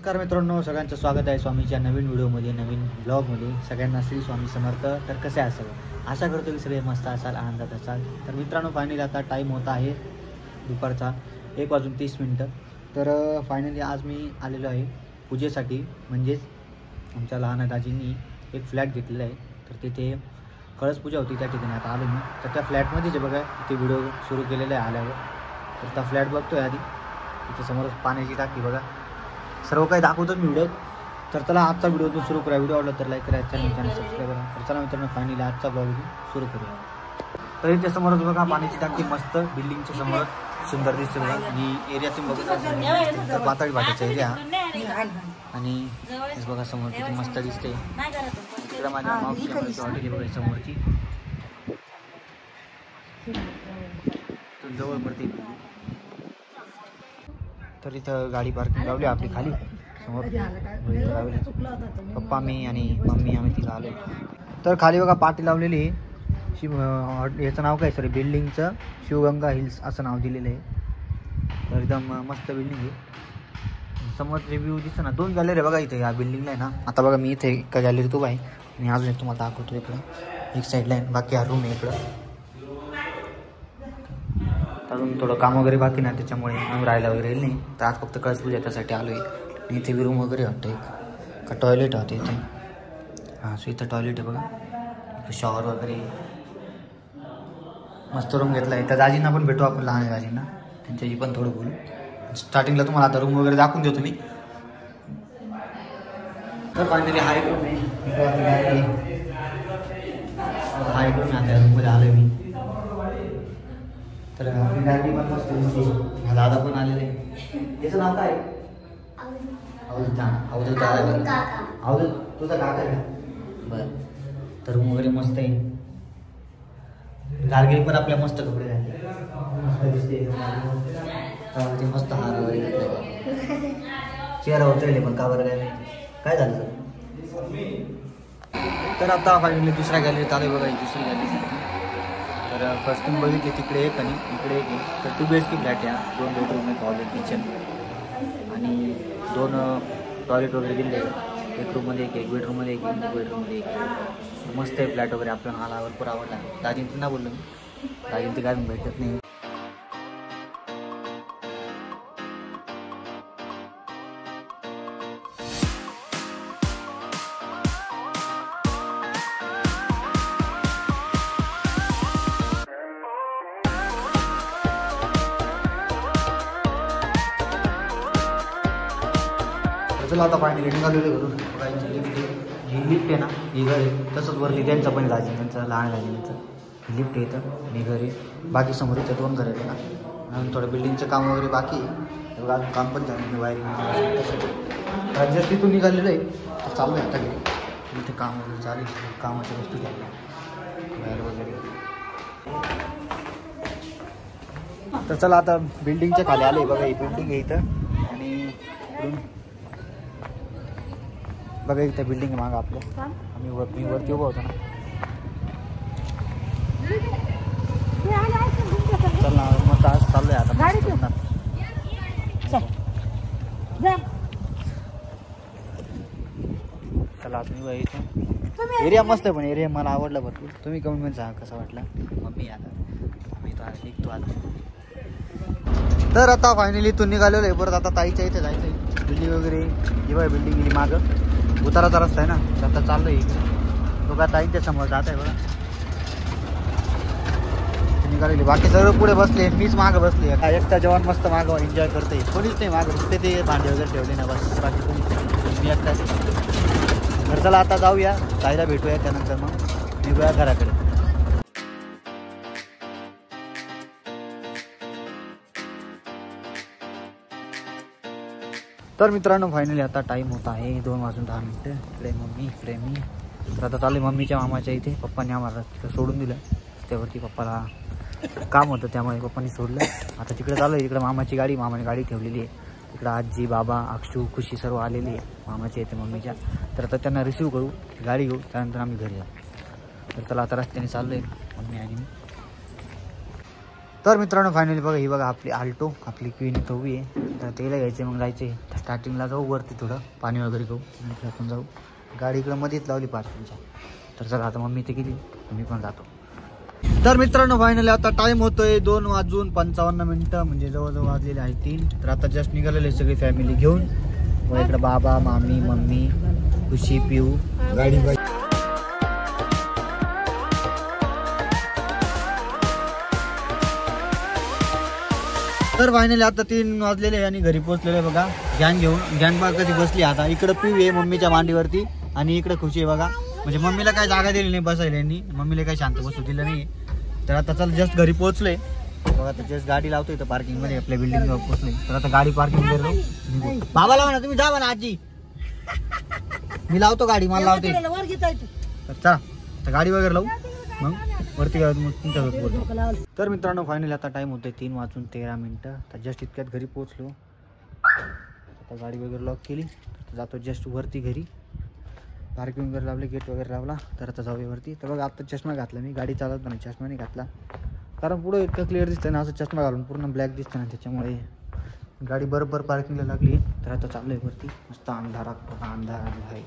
नमस्कार मित्रांनो, सगळ्यांचं स्वागत आहे स्वामीच्या नवीन व्हिडिओमध्ये, नवीन ब्लॉगमध्ये. सगळ्यांना श्री स्वामी समर्थ. तर कसे असाल, आशा करतो की सगळे मस्त असाल, आनंदात असाल. तर मित्रांनो, फायनली आता टाईम होता आहे दुपारचा 1:30. तर फायनली आज मी आलेलो आहे पूजेसाठी. म्हणजेच आमच्या लहान दाजींनी एक फ्लॅट घेतलेला आहे, तर तिथे कळस पूजा होती, त्या ठिकाणी आता आलो मी. तर त्या फ्लॅटमध्येच जे बघा इथे व्हिडिओ सुरू केलेला आहे आल्यावर. तर त्या फ्लॅट बघतोय आधी, इथे समोरच पाण्याची टाकी बघा, सर्व काही दाखवतो मी व्हिडिओ. तर चला आजचा व्हिडिओ सुरू करूया. व्हिडिओ आवडला तर लाईक करा, चॅनल सबस्क्राईब करा. तर चला मित्रांनो, फायनली आजचा ब्लॉग सुरू करूया. तर इथे समोरच बघा पाण्याची टाकी, मस्त बिल्डिंगच्या समोर सुंदर दिसते बघा. ही एरियातून बघा पाताळी भाटाचा एरिया, आणि बघा समोर किती मस्त दिसते. इकडे माझ्या मावशी हॉटेल बघा समोरची, जवळ पडते. तर इथं गाडी पार्किंग लावली आपली खाली समोर. पप्पा मी आणि मम्मी आम्ही तिथं आलो. तर खाली बघा पाटी लावलेली. याचं नाव काय, सॉरी बिल्डिंगचं शिवगंगा हिल्स असं नाव दिलेलं आहे. तर एकदम मस्त बिल्डिंग आहे. समोर रिव्ह्यू दिसतं ना, 2 गॅलरी बघा इथे या बिल्डिंगला आहे ना. आता बघा मी इथे एका गॅलरीत उभा आहे, आणि अजून एक तुम्हाला दाखवतो इकडं एक साईडला आहे, बाकी हा रूम आहे इकडं. अजून थोडं काम वगैरे बाकी ना, त्याच्यामुळे आम्ही राहायला वगैरे येईल नाही. तर आज फक्त कळस पूजा त्यासाठी आलो आहे. इथे बी रूम वगैरे वाटतं, एक का टॉयलेट होते इथे. हां, सो इथं टॉयलेट आहे बघा, शॉवर वगैरे मस्त रूम घेतला आहे. त्या दाजींना पण भेटू आपण, लहान दाजींना, त्यांच्याशी पण थोडं बोलू. स्टार्टिंगला तुम्हाला आता रूम वगैरे दाखवून देतो मी. तर फायनली हा एक रूम आहे, हा एक रूम आता रूममध्ये आलो मी. तर आपली गाडी पण मस्त दिसते. दादा पण आलेले. याचं नाव काय? अवधूत दादा. अवधूत तुझा काका आहे का? बरं. तर रूम वगैरे मस्त आहे. गार्गिल पण आपल्या मस्त कपडे घातले, मस्त दिसते. ते मस्त हार वगैरे घातले. चेहरा उतरले पण का बरं काय झालं सर? तर आता फायनली दुसऱ्या गॅलरीत आले बघा, दुसरी गॅलरी. तर फर्स्ट तुम्ही बघितली तिकडे एक आणि इकडे एक आहे. तर 2 BHK फ्लॅट आहे. 2 बेडरूम, एक हॉल, एक किचन आणि 2 टॉयलेट वगैरे दिले. एक रूममध्ये एक बेडरूममध्ये एक बेडरूममध्ये एक. मस्त आहे फ्लॅट वगैरे. आपल्याला मला भरपूर आवडला. दाजींचं ना बोललो मी, दाजींचं काय भेटत नाही. चला आता फायनली निघालेलं घरून. जी लिफ्ट आहे ना, ही घर आहे. तसंच वरती त्यांचं पण दाजी, त्यांचं लहान दाजींचं लिफ्ट आहे इथं, आणि घर आहे. बाकी समोर इथं 2 घर आहेत ना. अजून थोडं बिल्डिंगचं काम वगैरे बाकी आहे. अजून काम पण झालं वायर. जर तिथून निघालेलं आहे तर चालू आहे आता घरी. इथे काम वगैरे चालू आहे, कामाच्या वस्तू घ्यायला वायर वगैरे. तर चला आता बिल्डिंगच्या खाली आले बघा. ही बिल्डिंग आहे इथं, आणि बघा इथं बिल्डिंग आहे मागं आपलं. मी वरती उभा होतो ना. चल ना, मग आज चालू आहे आता. चला आता मी इथं. एरिया मस्त आहे, पण एरिया मला आवडला भरपूर. तुम्ही कमेंट सांगा कसा वाटला. मम्मी आता मी तो निघतो आता. तर आता फायनली इथून निघालेलो आहे. परत आता ताईच्या इथे जायचं आहे. बिल्डिंग वगैरे जेव्हा बिल्डिंग गेली मागं, उताराचा रस्ता आहे ना. तर आता चाललो आहे बघा, ताईंच्या समोर जात आहे बघा, निघालेली. बाकी सर्व पुढे बसले, मीच मागं बसले. एकटा जवान मस्त मागं एन्जॉय करते. कोणीच नाही मागं, फक्त ते भांडे वगैरे ठेवले ना बस, बाकी कोणीच मी एकटाच. तर चला आता जाऊया, ताईला भेटूया, त्यानंतर मग निघूया घराकडे. तर मित्रांनो, फायनली आता टाईम होता आहे 2:10. इकडे मम्मी, इकडे मी. तर आता चालू मम्मीच्या मामाच्या इथे. पप्पांनी आम्हाला तिकडे सोडून दिलं रस्त्यावरती. पप्पाला काम होतं त्यामुळे पप्पांनी सोडलं. आता तिकडे चालू आहे. इकडे मामाची गाडी, मामाने गाडी ठेवलेली आहे. इकडं आजी, बाबा, अक्षू, खुशी सर्व आलेली आहे मामाच्या इथे मम्मीच्या. तर आता त्यांना रिसीव्ह करू, गाडी घेऊ, त्यानंतर आम्ही घरी जाऊ. तर चला आता रस्त्याने चाललो आहे मम्मी आणि मी. तर मित्रांनो फायनली बघा, ही बघा आपली आल्टो, आपली क्वीन इथं उभी आहे. तर तेला घ्यायचे, मग जायचे स्टार्टिंगला जाऊ वरती थोडं पाणी वगैरे घेऊ नंतर आपण जाऊ. गाडी इकडं मध्येच लावली पार्किंगच्या. तर चला आता मम्मी ते किती मी पण जातो. तर मित्रांनो फायनली आता टाइम होतोय 2:55 म्हणजे जवळजवळ वाजलेले आहे 3. तर आता जस्ट निघालेले सगळी फॅमिली घेऊन. व इकडं बाबा मामी मम्मी खुशी पिऊ गाडी. तर फायनली आता 3 वाजलेले आणि घरी पोहोचलेले बघा. गॅन घेऊन गॅन बघा कधी बसली. आता इकडं पिऊ आहे मम्मीच्या मांडीवरती आणि इकडं खुशी आहे बघा. म्हणजे मम्मीला काय जागा दिली नाही बसायला यांनी. मम्मीला काही शांत बसू दिलं नाही. तर आता चल जस्ट घरी पोहोचलोय बघा. आता जस्ट गाडी लावतोय इथं पार्किंग मध्ये आपल्या बिल्डिंग वर पोहोचलोय. तर आता गाडी पार्किंग करतो. बाबा लावा ना तुम्ही जा म्हणा आजी. मी लावतो गाडी मला लावते. तर चला तर गाडी वगैरे लावू मग वरती तुमच्यासोबत बोलतो. तर मित्रांनो फायनली आता टाइम होतोय 3:13. तर जस्ट इतक्यात घरी पोहोचलो. आता गाडी वगैरे लॉक केली. जातो जस्ट वरती घरी. पार्किंग वगैरे लावले गेट वगैरे लावला. तर आता जाऊया वरती. तर बघा आता चष्मा घातला मी. गाडी चालत नाही चष्मा नाही घातला कारण पुढं इतकं क्लिअर दिसतं ना. असं चष्मा घालून पूर्ण ब्लॅक दिसतं ना त्याच्यामुळे गाडी बरोबर पार्किंगला लागली. तर आता चालू आहे वरती. मस्त अंधार आहे.